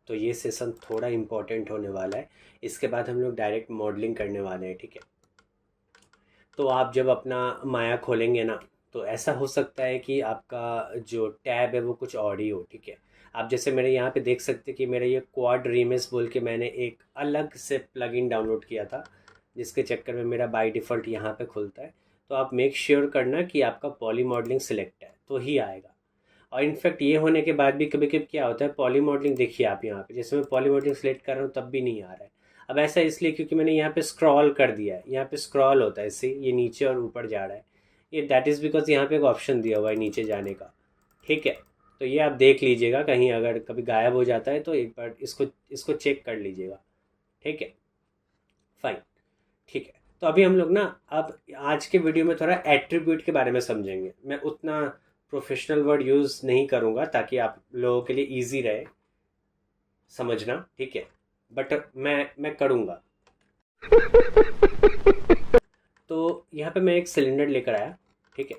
तो ये सेशन थोड़ा इम्पोर्टेंट होने वाला है। इसके बाद हम लोग डायरेक्ट मॉडलिंग करने वाले हैं, ठीक है। तो आप जब अपना माया खोलेंगे ना, तो ऐसा हो सकता है कि आपका जो टैब है वो कुछ और ही हो, ठीक है। आप जैसे मेरे यहाँ पे देख सकते हैं कि मेरा ये क्वाड रीमेस बोल के मैंने एक अलग से प्लगइन डाउनलोड किया था, जिसके चक्कर में मेरा बाय डिफ़ॉल्ट यहाँ पे खुलता है। तो आप मेक श्योर करना कि आपका पॉली मॉडलिंग सिलेक्ट है तो ही आएगा। और इनफैक्ट ये होने के बाद भी कभी कभी क्या होता है, पॉली मॉडलिंग देखिए आप यहाँ पे, जैसे मैं पॉली मॉडलिंग सेलेक्ट कर रहा हूँ तब भी नहीं आ रहा है। अब ऐसा इसलिए क्योंकि मैंने यहाँ पे स्क्रॉल कर दिया है, यहाँ पे स्क्रॉल होता है, इससे ये नीचे और ऊपर जा रहा है। ये दैट इज़ बिकॉज यहाँ पे एक ऑप्शन दिया हुआ है नीचे जाने का, ठीक है। तो ये आप देख लीजिएगा, कहीं अगर कभी गायब हो जाता है तो एक बार इसको इसको चेक कर लीजिएगा, ठीक है। फाइन, ठीक है। तो अभी हम लोग ना, अब आज के वीडियो में थोड़ा एट्रीब्यूट के बारे में समझेंगे। मैं उतना प्रोफेशनल वर्ड यूज़ नहीं करूँगा ताकि आप लोगों के लिए इजी रहे समझना, ठीक है। बट मैं करूँगा। तो यहाँ पे मैं एक सिलेंडर लेकर आया, ठीक है।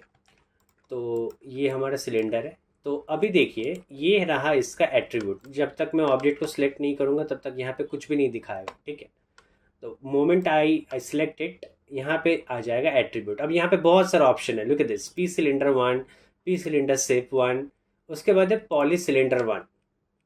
तो ये हमारा सिलेंडर है। तो अभी देखिए ये रहा इसका एट्रीब्यूट। जब तक मैं ऑब्जेक्ट को सिलेक्ट नहीं करूँगा तब तक यहाँ पे कुछ भी नहीं दिखाएगा, ठीक है। तो मोमेंट आई सिलेक्ट इट, यहाँ पे आ जाएगा एट्रीब्यूट। अब यहाँ पे बहुत सारा ऑप्शन है, look at this, p cylinder one, p cylinder सिप वन, उसके बाद है पॉली सिलेंडर वन,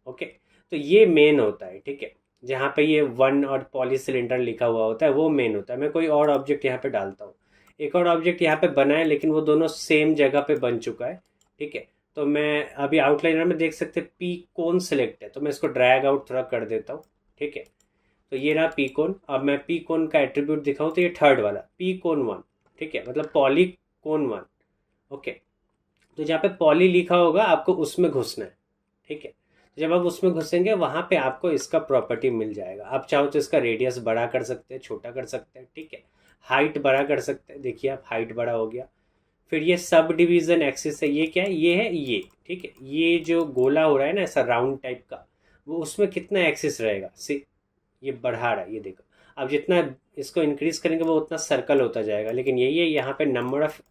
ओके। तो ये मेन होता है, ठीक है। जहाँ पे ये वन और पॉली सिलेंडर लिखा हुआ होता है वो मेन होता है। मैं कोई और ऑब्जेक्ट यहाँ पे डालता हूँ, एक और ऑब्जेक्ट यहाँ पे बना है लेकिन वो दोनों सेम जगह पे बन चुका है, ठीक है। तो मैं अभी आउटलाइनर में देख सकते पी कोन सिलेक्ट है, तो मैं इसको ड्रैग आउट थोड़ा कर देता हूँ, ठीक है। तो ये रहा पी कोन। अब मैं पी कोन का एट्रीब्यूट दिखाऊँ तो ये थर्ड वाला पी कोन वन, ठीक है, मतलब पॉली कोन वन, ओके। तो जहाँ पे पॉली लिखा होगा आपको उसमें घुसना है, ठीक है। तो जब आप उसमें घुसेंगे वहाँ पे आपको इसका प्रॉपर्टी मिल जाएगा। आप चाहो तो इसका रेडियस बड़ा कर सकते हैं, छोटा कर सकते हैं, ठीक है। हाइट बड़ा कर सकते हैं, देखिए आप हाइट बड़ा हो गया। फिर ये सब डिवीज़न एक्सिस है, ये क्या है, ये है ये, ठीक है। ये जो गोला हो रहा है ना ऐसा राउंड टाइप का, वो उसमें कितना एक्सिस रहेगा, सी ये बढ़ा रहा है, ये देखो। अब जितना इसको इंक्रीज करेंगे वो उतना सर्कल होता जाएगा, लेकिन यही है यहाँ पे नंबर ऑफ,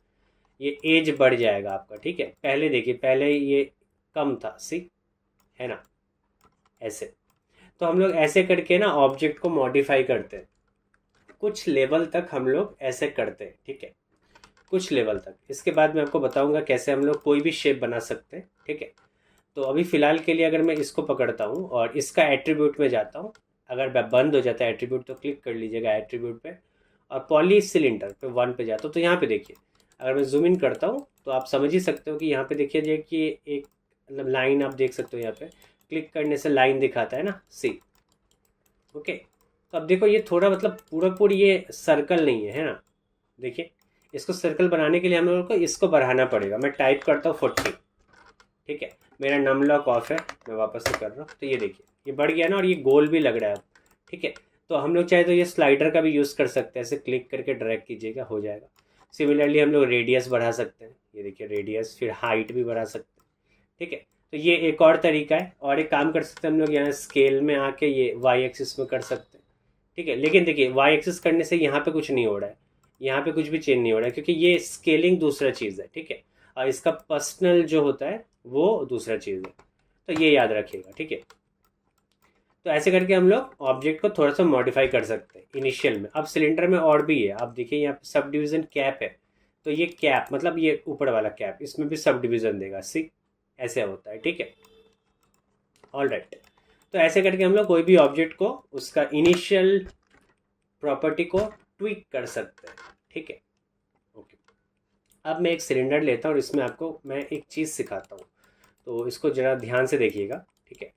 ये एज बढ़ जाएगा आपका, ठीक है। पहले देखिए, पहले ये कम था, सी है ना, ऐसे। तो हम लोग ऐसे करके ना ऑब्जेक्ट को मॉडिफाई करते हैं, कुछ लेवल तक हम लोग ऐसे करते हैं, ठीक है, कुछ लेवल तक। इसके बाद मैं आपको बताऊंगा कैसे हम लोग कोई भी शेप बना सकते हैं, ठीक है। तो अभी फ़िलहाल के लिए अगर मैं इसको पकड़ता हूँ और इसका एट्रीब्यूट में जाता हूँ, अगर बंद हो जाता है एट्रीब्यूट तो क्लिक कर लीजिएगा एट्रीब्यूट पे, और पॉली सिलेंडर पे वन पे जाता हूँ। तो यहाँ पे देखिए, अगर मैं जूम इन करता हूँ तो आप समझ ही सकते हो कि यहाँ पे देखिए जो कि एक मतलब लाइन आप देख सकते हो, यहाँ पे क्लिक करने से लाइन दिखाता है ना, सी, ओके। तो अब देखो ये थोड़ा मतलब पूरा पूरी ये सर्कल नहीं है, है ना। देखिए इसको सर्कल बनाने के लिए हम लोगों को इसको बढ़ाना पड़ेगा। मैं टाइप करता हूँ 40, ठीक है। मेरा नम लॉक ऑफ है, मैं वापस से कर रहा हूँ। तो ये देखिए ये बढ़ गया ना, और ये गोल भी लग रहा है अब, ठीक है। तो हम लोग चाहे तो ये स्लाइडर का भी यूज़ कर सकते हैं, ऐसे क्लिक करके ड्रैग कीजिएगा, हो जाएगा। सिमिलरली हम लोग रेडियस बढ़ा सकते हैं, ये देखिए रेडियस, फिर हाइट भी बढ़ा सकते हैं, ठीक है। तो ये एक और तरीका है। और एक काम कर सकते हैं हम लोग, यहाँ स्केल में आके ये वाई एक्सिस में कर सकते हैं, ठीक है। लेकिन देखिए वाई एक्सिस करने से यहाँ पे कुछ नहीं हो रहा है, यहाँ पे कुछ भी चेंज नहीं हो रहा है, क्योंकि ये स्केलिंग दूसरा चीज़ है, ठीक है। और इसका पर्सनल जो होता है वो दूसरा चीज़ है। तो ये याद रखिएगा, ठीक है। तो ऐसे करके हम लोग ऑब्जेक्ट को थोड़ा सा मॉडिफाई कर सकते हैं इनिशियल में। अब सिलेंडर में और भी है, आप देखिए यहाँ पे सब डिवीज़न कैप है। तो ये कैप मतलब ये ऊपर वाला कैप, इसमें भी सब डिवीज़न देगा, सी ऐसे होता है, ठीक है। All right. तो ऐसे करके हम लोग कोई भी ऑब्जेक्ट को उसका इनिशियल प्रॉपर्टी को ट्विक कर सकते हैं, ठीक है, ओके। अब मैं एक सिलेंडर लेता हूँ और इसमें आपको मैं एक चीज़ सिखाता हूँ, तो इसको ज़रा ध्यान से देखिएगा, ठीक है।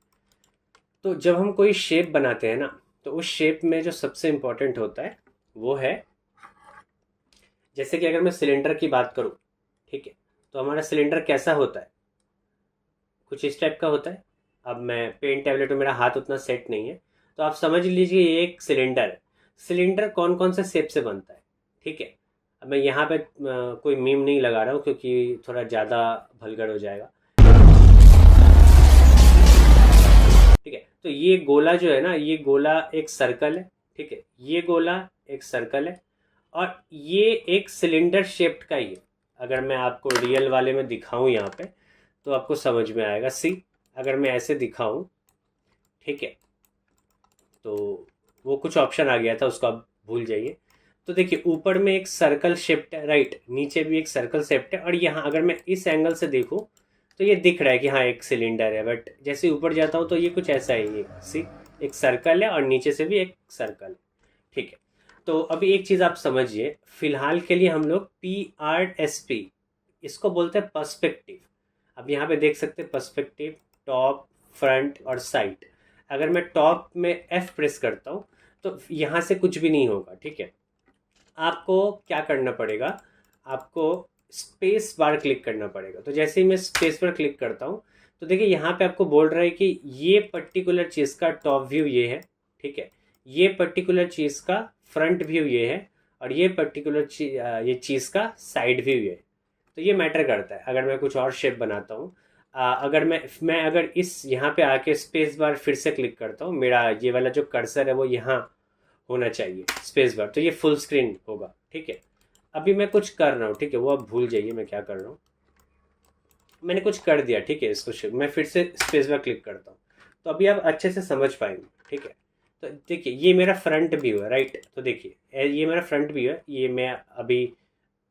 तो जब हम कोई शेप बनाते हैं ना, तो उस शेप में जो सबसे इम्पोर्टेंट होता है वो है, जैसे कि अगर मैं सिलेंडर की बात करूँ, ठीक है। तो हमारा सिलेंडर कैसा होता है, कुछ इस टाइप का होता है। अब मैं पेन टैबलेट में मेरा हाथ उतना सेट नहीं है, तो आप समझ लीजिए ये एक सिलेंडर है। सिलेंडर कौन कौन से शेप से बनता है, ठीक है। अब मैं यहाँ पे कोई मीम नहीं लगा रहा हूँ क्योंकि थोड़ा ज़्यादा भलगड़ हो जाएगा, ठीक है। तो ये गोला जो है ना, ये गोला एक सर्कल है, ठीक है। ये गोला एक सर्कल है, और ये एक सिलेंडर शेप्ड का ही है। अगर मैं आपको रियल वाले में दिखाऊं यहाँ पे तो आपको समझ में आएगा, सी अगर मैं ऐसे दिखाऊं, ठीक है। तो वो कुछ ऑप्शन आ गया था, उसको आप भूल जाइए। तो देखिए ऊपर में एक सर्कल शेप्ड है, राइट, नीचे भी एक सर्कल शेप्ड है, और यहाँ अगर मैं इस एंगल से देखूँ तो ये दिख रहा है कि हाँ एक सिलेंडर है, बट जैसे ऊपर जाता हूँ तो ये कुछ ऐसा है, ये सी एक सर्कल है और नीचे से भी एक सर्कल है। ठीक है। तो अभी एक चीज़ आप समझिए, फिलहाल के लिए हम लोग PRSP इसको बोलते हैं पर्सपेक्टिव। अब यहाँ पे देख सकते हैं पर्सपेक्टिव, टॉप, फ्रंट और साइड। अगर मैं टॉप में F प्रेस करता हूँ तो यहाँ से कुछ भी नहीं होगा। ठीक है। आपको क्या करना पड़ेगा, आपको स्पेस बार क्लिक करना पड़ेगा। तो जैसे ही मैं स्पेस पर क्लिक करता हूँ तो देखिए यहाँ पे आपको बोल रहा है कि ये पर्टिकुलर चीज़ का टॉप व्यू ये है। ठीक है। ये पर्टिकुलर चीज़ का फ्रंट व्यू ये है, और ये पर्टिकुलर ये चीज़ का साइड व्यू ये है। तो ये मैटर करता है। अगर मैं कुछ और शेप बनाता हूँ, अगर मैं अगर इस यहाँ पे आके स्पेस बार फिर से क्लिक करता हूँ, मेरा ये वाला जो कर्सर है वो यहाँ होना चाहिए स्पेस बार, तो ये फुल स्क्रीन होगा। ठीक है। अभी मैं कुछ कर रहा हूँ, ठीक है, वो आप भूल जाइए मैं क्या कर रहा हूँ। मैंने कुछ कर दिया, ठीक है, इसको मैं फिर से स्पेस बार क्लिक करता हूँ, तो अभी आप अच्छे से समझ पाएंगे। ठीक है। तो देखिए ये मेरा फ्रंट व्यू है, राइट। तो देखिए ये मेरा फ्रंट व्यू है, ये मैं अभी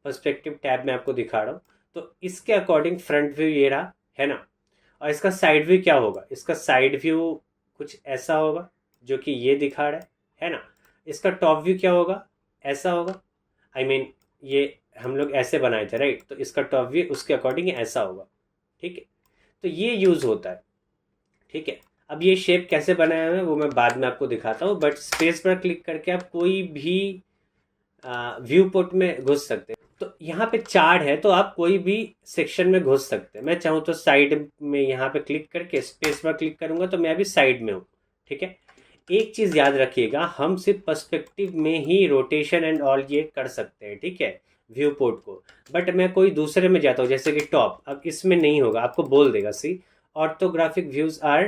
पर्सपेक्टिव टैब में आपको दिखा रहा हूँ। तो इसके अकॉर्डिंग फ्रंट व्यू ये रहा, है ना। और इसका साइड व्यू क्या होगा, इसका साइड व्यू कुछ ऐसा होगा जो कि ये दिखा रहा है ना। इसका टॉप व्यू क्या होगा, ऐसा होगा। आई मीन ये हम लोग ऐसे बनाए थे, राइट। तो इसका टॉप व्यू उसके अकॉर्डिंग ऐसा होगा। ठीक है। तो ये यूज़ होता है। ठीक है। अब ये शेप कैसे बनाया है वो मैं बाद में आपको दिखाता हूँ, बट स्पेस पर क्लिक करके आप कोई भी व्यू पोर्ट में घुस सकते हैं। तो यहाँ पे चार्ट है, तो आप कोई भी सेक्शन में घुस सकते हैं। मैं चाहूँ तो साइड में यहाँ पे क्लिक करके स्पेस पर क्लिक करूंगा तो मैं अभी साइड में हूँ। ठीक है। एक चीज़ याद रखिएगा, हम सिर्फ पर्सपेक्टिव में ही रोटेशन एंड ऑल ये कर सकते हैं। ठीक है, व्यू पोर्ट को। बट मैं कोई दूसरे में जाता हूँ जैसे कि टॉप, अब इसमें नहीं होगा, आपको बोल देगा see orthographic views are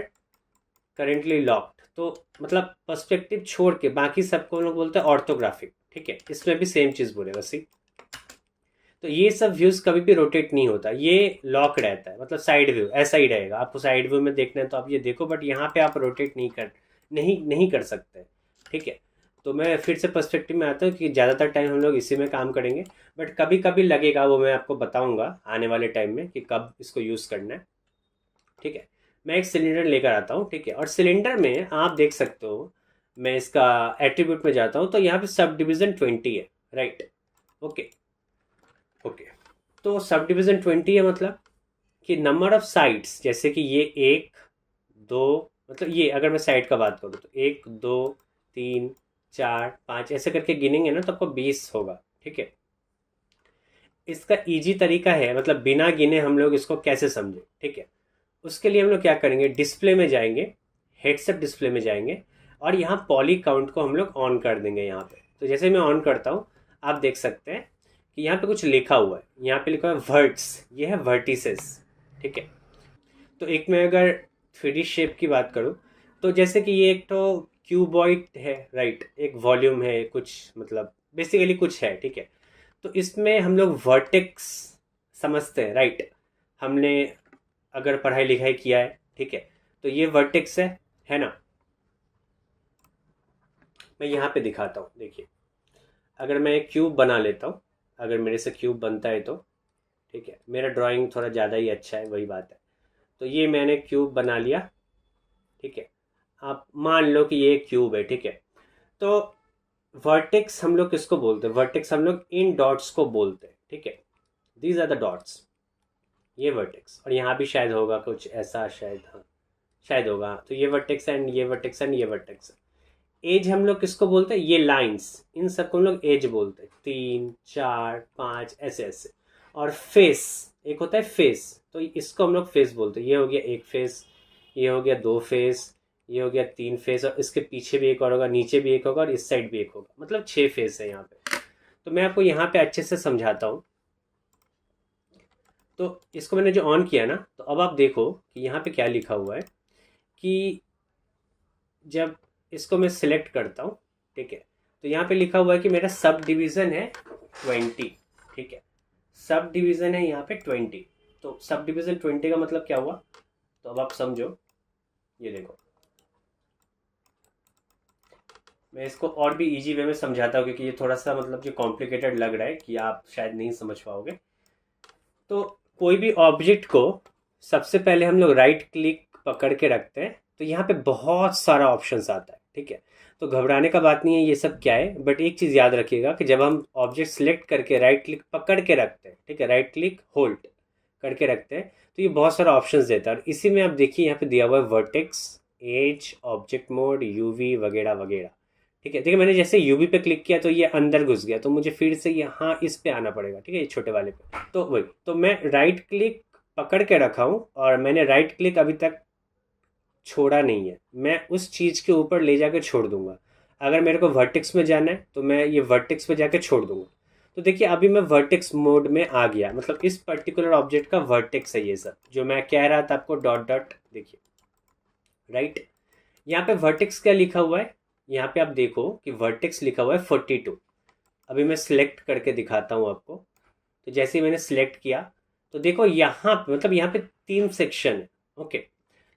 currently locked. तो मतलब पर्सपेक्टिव छोड़ के बाकी सबको लोग बोलते हैं ऑर्थोग्राफिक। ठीक है, इसमें भी सेम चीज़ बोलेगा सी। तो ये सब व्यूज कभी भी रोटेट नहीं होता, ये लॉक रहता है, मतलब साइड व्यू ऐसा ही रहेगा। आपको साइड व्यू में देखना है तो आप ये देखो, बट यहाँ पे आप रोटेट नहीं कर सकते। ठीक है। तो मैं फिर से पर्सपेक्टिव में आता हूँ कि ज़्यादातर टाइम हम लोग इसी में काम करेंगे, बट कभी कभी लगेगा, वो मैं आपको बताऊंगा आने वाले टाइम में कि कब इसको यूज़ करना है। ठीक है। मैं एक सिलेंडर लेकर आता हूँ, ठीक है, और सिलेंडर में आप देख सकते हो, मैं इसका एट्रीब्यूट में जाता हूँ तो यहाँ पे सब डिविज़न 20 है, राइट। ओके। ओके। तो सब डिविज़न 20 है, मतलब कि नंबर ऑफ साइड्स, जैसे कि ये एक, दो, मतलब ये अगर मैं साइड का बात करूँ तो एक, दो, तीन, चार, पाँच, ऐसे करके गिनेंगे ना तो आपको 20 होगा। ठीक है। इसका इजी तरीका है, मतलब बिना गिने हम लोग इसको कैसे समझे। ठीक है। उसके लिए हम लोग क्या करेंगे, डिस्प्ले में जाएंगे, हेडसेट डिस्प्ले में जाएंगे, और यहाँ पॉली काउंट को हम लोग ऑन कर देंगे यहाँ पे। तो जैसे मैं ऑन करता हूँ, आप देख सकते हैं कि यहाँ पे कुछ लिखा हुआ है, यहाँ पे लिखा हुआ है वर्ड्स, ये है वर्टिसेस। ठीक है। तो एक मैं अगर 3D शेप की बात करूँ तो जैसे कि ये एक तो क्यूबॉइड है, राइट, एक वॉल्यूम है कुछ, मतलब बेसिकली कुछ है। ठीक है। तो इसमें हम लोग वर्टेक्स समझते हैं, राइट। हमने अगर पढ़ाई लिखाई किया है, ठीक है, तो ये वर्टेक्स है ना। मैं यहाँ पे दिखाता हूँ, देखिए अगर मैं एक क्यूब बना लेता हूँ, अगर मेरे से क्यूब बनता है तो, ठीक है, मेरा ड्राइंग थोड़ा ज़्यादा ही अच्छा है, वही बात है। तो ये मैंने क्यूब बना लिया। ठीक है। आप मान लो कि ये एक क्यूब है। ठीक है। तो वर्टेक्स हम लोग किसको बोलते हैं, वर्टेक्स हम लोग इन डॉट्स को बोलते हैं। ठीक है। दीज आर द डॉट्स, ये वर्टेक्स, और यहाँ भी शायद होगा कुछ ऐसा, शायद, हाँ शायद होगा। तो ये वर्टेक्स एंड ये वर्टेक्स एंड ये वर्टेक्स। एज हम लोग किसको बोलते हैं, ये लाइंस, इन सबको हम लोग एज बोलते हैं, 3, 4, 5 ऐसे ऐसे। और फेस, एक होता है फेस, तो इसको हम लोग फेस बोलते हैं। ये हो गया एक फेस, ये हो गया दो फेस, ये हो गया तीन फेस, और इसके पीछे भी एक और होगा, नीचे भी एक होगा, और इस साइड भी एक होगा, मतलब 6 फेस है यहाँ पे। तो मैं आपको यहाँ पे अच्छे से समझाता हूँ। तो इसको मैंने जो ऑन किया ना, तो अब आप देखो कि यहाँ पे क्या लिखा हुआ है कि जब इसको मैं सिलेक्ट करता हूँ, ठीक है, तो यहाँ पे लिखा हुआ है कि मेरा सब डिवीज़न है 20। ठीक है। सब डिवीज़न है यहाँ पे 20। तो सब डिवीज़न 20 का मतलब क्या हुआ, तो अब आप समझो। ये देखो, मैं इसको और भी इजी वे में समझाता हूँ, क्योंकि ये थोड़ा सा मतलब जो कॉम्प्लिकेटेड लग रहा है कि आप शायद नहीं समझ पाओगे। तो कोई भी ऑब्जेक्ट को सबसे पहले हम लोग राइट क्लिक पकड़ के रखते हैं, तो यहाँ पे बहुत सारा ऑप्शंस आता है, ठीक है। तो घबराने का बात नहीं है ये सब क्या है, बट एक चीज़ याद रखिएगा कि जब हम ऑब्जेक्ट सेलेक्ट करके राइट क्लिक पकड़ के रखते हैं, ठीक है, राइट क्लिक होल्ड करके रखते हैं, तो ये बहुत सारा ऑप्शंस देता है। और इसी में आप देखिए यहाँ पे दिया हुआ है vertex, edge, object mode, UV वगैरह वगैरह, ठीक है। देखिए मैंने जैसे यूवी पे क्लिक किया तो ये अंदर घुस गया, तो मुझे फिर से यहाँ इस पे आना पड़ेगा, ठीक है, ये छोटे वाले पे। तो वही, तो मैं राइट क्लिक पकड़ के रखा हूँ और मैंने राइट क्लिक अभी तक छोड़ा नहीं है, मैं उस चीज़ के ऊपर ले जाकर छोड़ दूंगा। अगर मेरे को वर्टेक्स में जाना है तो मैं ये वर्टेक्स पे जाकर छोड़ दूंगा। तो देखिए अभी मैं वर्टेक्स मोड में आ गया, मतलब इस पर्टिकुलर ऑब्जेक्ट का वर्टेक्स है ये सब जो मैं कह रहा था आपको, डॉट डॉट देखिए, राइट। यहाँ पे वर्टेक्स क्या लिखा हुआ है, यहाँ पे आप देखो कि वर्टेक्स लिखा हुआ है 42। अभी मैं सिलेक्ट करके दिखाता हूँ आपको। तो जैसे ही मैंने सिलेक्ट किया तो देखो यहाँ पे, मतलब यहाँ पे 3 सेक्शन है, ओके।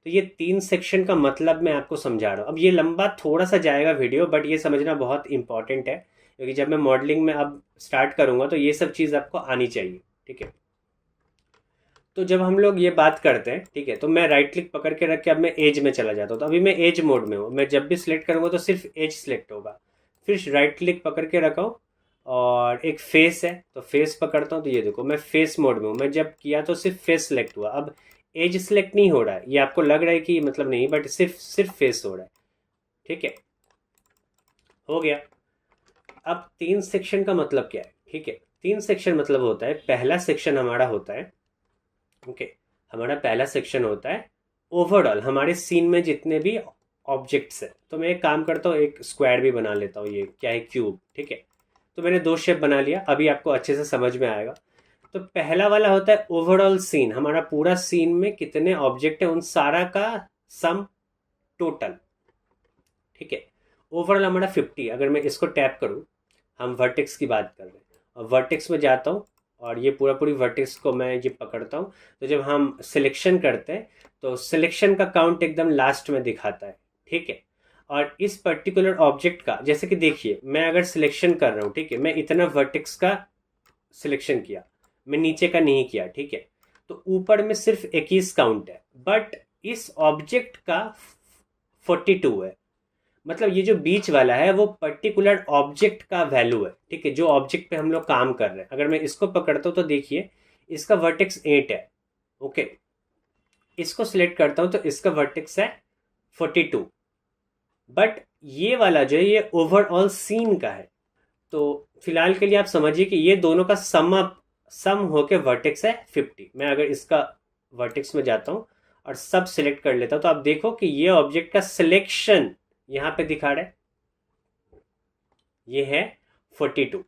तो ये 3 सेक्शन का मतलब मैं आपको समझा रहा हूँ। अब ये लंबा थोड़ा सा जाएगा वीडियो, बट ये समझना बहुत इंपॉर्टेंट है, क्योंकि जब मैं मॉडलिंग में अब स्टार्ट करूँगा तो ये सब चीज़ आपको आनी चाहिए, ठीक है। तो जब हम लोग ये बात करते हैं, ठीक है, तो मैं राइट क्लिक पकड़ के रख के अब मैं एज में चला जाता हूँ। तो अभी मैं एज मोड में हूँ, मैं जब भी सिलेक्ट करूँगा तो सिर्फ एज सिलेक्ट होगा। फिर राइट क्लिक पकड़ के रखा हूँ और एक फेस है तो फेस पकड़ता हूँ, तो ये देखो मैं फेस मोड में हूँ। मैं जब किया तो सिर्फ फेस सिलेक्ट हुआ, अब एज सिलेक्ट नहीं हो रहा है। ये आपको लग रहा है कि मतलब नहीं, बट सिर्फ सिर्फ फेस हो रहा है, ठीक है, हो गया। अब 3 सेक्शन का मतलब क्या है, ठीक है। 3 सेक्शन मतलब होता है, पहला सेक्शन हमारा होता है, ओके, हमारा पहला सेक्शन होता है ओवरऑल हमारे सीन में जितने भी ऑब्जेक्ट्स हैं। तो मैं एक काम करता हूँ, एक स्क्वायर भी बना लेता हूँ, ये क्या है, क्यूब, ठीक है। तो मैंने 2 शेप बना लिया, अभी आपको अच्छे से समझ में आएगा। तो पहला वाला होता है ओवरऑल सीन, हमारा पूरा सीन में कितने ऑब्जेक्ट है उन सारा का सम टोटल, ठीक है। ओवरऑल हमारा 50। अगर मैं इसको टैप करूँ, हम वर्टेक्स की बात कर रहे हैं, और वर्टेक्स में जाता हूँ और ये पूरा पूरी वर्टेक्स को मैं ये पकड़ता हूँ। तो जब हम सिलेक्शन करते हैं तो सिलेक्शन का काउंट एकदम लास्ट में दिखाता है, ठीक है। और इस पर्टिकुलर ऑब्जेक्ट का, जैसे कि देखिए मैं अगर सिलेक्शन कर रहा हूँ, ठीक है, मैं इतना वर्टेक्स का सिलेक्शन किया, मैं नीचे का नहीं किया, ठीक है। तो ऊपर में सिर्फ 21 काउंट है, बट इस ऑब्जेक्ट का 42 है। मतलब ये जो बीच वाला है वो पर्टिकुलर ऑब्जेक्ट का वैल्यू है, ठीक है, जो ऑब्जेक्ट पे हम लोग काम कर रहे हैं। अगर मैं इसको पकड़ता हूँ तो देखिए इसका वर्टेक्स 8 है, ओके। इसको सिलेक्ट करता हूँ तो इसका वर्टेक्स है 42, बट ये वाला जो है ये ओवरऑल सीन का है। तो फिलहाल के लिए आप समझिए कि ये दोनों का सम होके वर्टेक्स है 50। मैं अगर इसका वर्टेक्स में जाता हूँ और सब सिलेक्ट कर लेता हूँ, तो आप देखो कि ये ऑब्जेक्ट का सिलेक्शन यहाँ पे दिखा रहा है, ये है 42।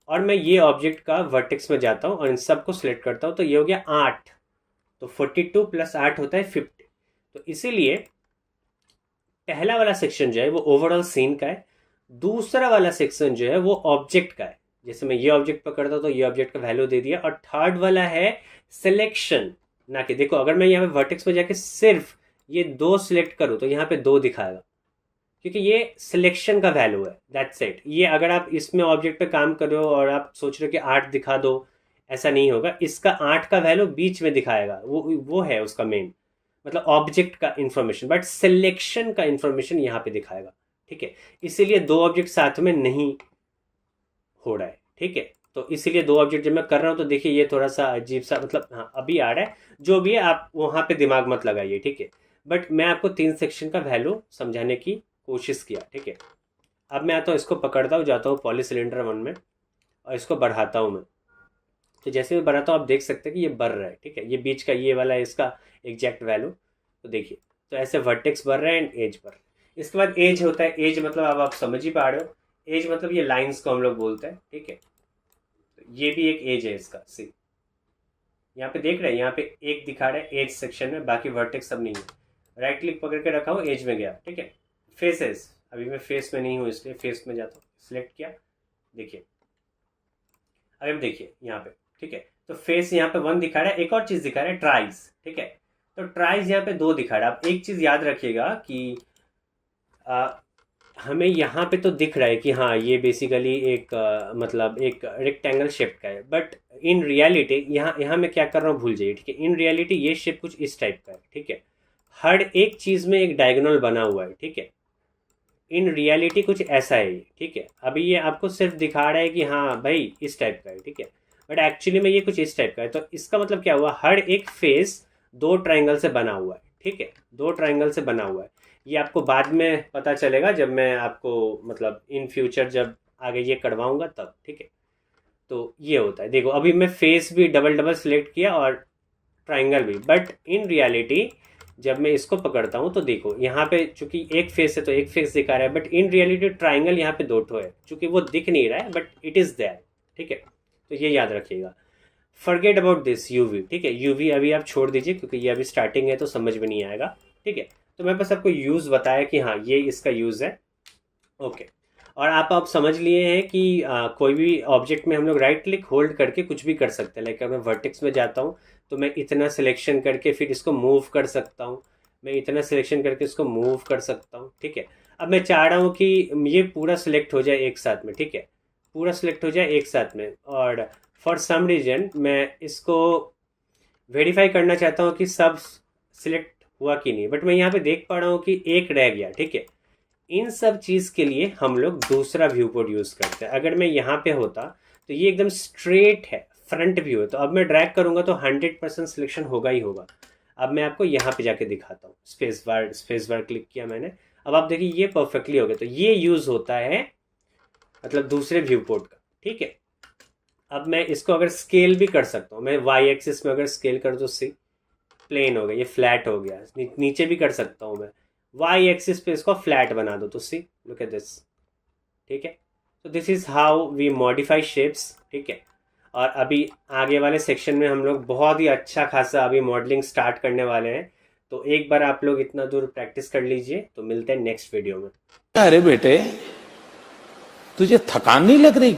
और मैं ये ऑब्जेक्ट का वर्टेक्स में जाता हूँ और इन सबको सिलेक्ट करता हूँ, तो ये हो गया 8। तो 42 प्लस 8 होता है 50। तो इसीलिए पहला वाला सेक्शन जो है वो ओवरऑल सीन का है, दूसरा वाला सेक्शन जो है वो ऑब्जेक्ट का है। जैसे मैं ये ऑब्जेक्ट पकड़ता हूँ तो ये ऑब्जेक्ट का वैल्यू दे दिया, और थर्ड वाला है सिलेक्शन। ना कि देखो अगर मैं यहाँ पे वर्टेक्स में जाके सिर्फ ये 2 सिलेक्ट करूँ तो यहाँ पे 2 दिखाएगा, क्योंकि ये सिलेक्शन का वैल्यू है, दैट्स इट। ये अगर आप इसमें ऑब्जेक्ट पे काम कर रहे हो और आप सोच रहे हो कि 8 दिखा दो, ऐसा नहीं होगा। इसका 8 का वैल्यू बीच में दिखाएगा, वो है उसका मेन, मतलब ऑब्जेक्ट का इंफॉर्मेशन, बट सिलेक्शन का इंफॉर्मेशन यहाँ पे दिखाएगा, ठीक है। इसीलिए 2 ऑब्जेक्ट साथ में नहीं हो रहा है, ठीक है। तो इसीलिए 2 ऑब्जेक्ट जब मैं कर रहा हूँ तो देखिए ये थोड़ा सा अजीब सा, मतलब हाँ अभी आ रहा है, जो भी है आप वहाँ पे दिमाग मत लगाइए, ठीक है। बट मैं आपको 3 सेक्शन का वैल्यू समझाने की कोशिश किया, ठीक है। अब मैं आता हूँ, इसको पकड़ता हूँ, जाता हूँ पॉली सिलेंडर 1 में और इसको बढ़ाता हूँ मैं। तो जैसे मैं बढ़ाता हूँ आप देख सकते हैं कि ये बढ़ रहा है, ठीक है। ये बीच का ये वाला है इसका एग्जैक्ट वैल्यू, तो देखिए। तो ऐसे वर्टेक्स बढ़ रहा है एंड एज बढ़ रहा है। इसके बाद एज होता है, एज मतलब अब आप समझ ही पा रहे हो, एज मतलब ये लाइन्स को हम लोग बोलते हैं, ठीक है। तो ये भी एक एज है इसका, सी यहाँ पे देख रहे हैं, यहाँ पे एक दिखा रहा है एज सेक्शन में, बाकी वर्टेक्स सब नहीं है। राइट क्लिक पकड़ के रखा हूँ, एज में गया, ठीक है। फेसेस, अभी मैं फेस में नहीं हूँ इसलिए फेस में जाता हूँ, सिलेक्ट किया, देखिए अभी हम देखिए यहाँ पे, ठीक है। तो फेस यहाँ पे 1 दिखा रहा है, एक और चीज़ दिखा रहा है ट्राइज, ठीक है। तो ट्राइज यहाँ पे 2 दिखा रहा है। आप एक चीज़ याद रखिएगा कि हमें यहाँ पे तो दिख रहा है कि हाँ ये बेसिकली एक मतलब एक रेक्टेंगल शेप का है, बट इन रियलिटी यहाँ यहाँ मैं क्या कर रहा हूँ भूल जाइए, ठीक है। इन रियलिटी ये शेप कुछ इस टाइप का है, ठीक है। हर एक चीज़ में एक डायगोनल बना हुआ है, ठीक है। इन रियलिटी कुछ ऐसा है ये, ठीक है। अभी ये आपको सिर्फ दिखा रहा है कि हाँ भाई इस टाइप का है, ठीक है, बट एक्चुअली में ये कुछ इस टाइप का है। तो इसका मतलब क्या हुआ, हर एक फेस दो ट्राइंगल से बना हुआ है, ठीक है, दो ट्राइंगल से बना हुआ है। ये आपको बाद में पता चलेगा जब मैं आपको मतलब इन फ्यूचर जब आगे ये करवाऊंगा तब, ठीक है। तो ये होता है, देखो अभी मैं फेस भी डबल डबल सिलेक्ट किया और ट्राइंगल भी, बट इन रियलिटी जब मैं इसको पकड़ता हूँ तो देखो यहाँ पे चूंकि एक फेस है तो एक फेस दिखा रहा है, बट इन रियलिटी ट्राइंगल यहाँ पे दो ठो है, चूंकि वो दिख नहीं रहा है बट इट इज़ देयर, ठीक है। तो ये याद रखिएगा। फॉरगेट अबाउट दिस यूवी, ठीक है। यूवी अभी आप छोड़ दीजिए क्योंकि ये अभी स्टार्टिंग है तो समझ में नहीं आएगा, ठीक है। तो मैं बस आपको यूज़ बताया कि हाँ ये इसका यूज़ है, ओके। और आप समझ लिए हैं कि कोई भी ऑब्जेक्ट में हम लोग राइट क्लिक होल्ड करके कुछ भी कर सकते हैं। लाइक अगर मैं वर्टेक्स में जाता हूँ तो मैं इतना सिलेक्शन करके फिर इसको मूव कर सकता हूँ, मैं इतना सिलेक्शन करके इसको मूव कर सकता हूँ, ठीक है। अब मैं चाह रहा हूँ कि ये पूरा सिलेक्ट हो जाए एक साथ में, ठीक है, पूरा सिलेक्ट हो जाए एक साथ में। और फॉर सम रीजन मैं इसको वेरीफाई करना चाहता हूँ कि सब सिलेक्ट हुआ कि नहीं, बट मैं यहाँ पे देख पा रहा हूँ कि एक रह गया, ठीक है। इन सब चीज़ के लिए हम लोग दूसरा व्यू पोर्ट यूज़ करते हैं। अगर मैं यहाँ पे होता तो ये एकदम स्ट्रेट है, फ्रंट व्यू है, तो अब मैं ड्रैग करूँगा तो 100% सिलेक्शन होगा ही होगा। अब मैं आपको यहाँ पे जाके दिखाता हूँ, स्पेस बार क्लिक किया मैंने, अब आप देखिए ये परफेक्टली हो गया। तो ये यूज़ होता है मतलब दूसरे व्यू पोर्ट का, ठीक है। अब मैं इसको अगर स्केल भी कर सकता हूँ, मैं वाई एक्सिस में अगर स्केल कर दो सी प्लेन हो गया, ये फ्लैट हो गया। नीचे भी कर सकता हूँ मैं, वाई एक्सिस पे इसको फ्लैट बना दो तो सी लुक एट दिस, ठीक है। तो this is how we modify shapes, ठीक है। और अभी आगे वाले सेक्शन में हम लोग बहुत ही अच्छा खासा अभी मॉडलिंग स्टार्ट करने वाले हैं। तो एक बार आप लोग इतना दूर प्रैक्टिस कर लीजिए, तो मिलते हैं नेक्स्ट वीडियो में। अरे बेटे, तुझे थकान नहीं लग रही?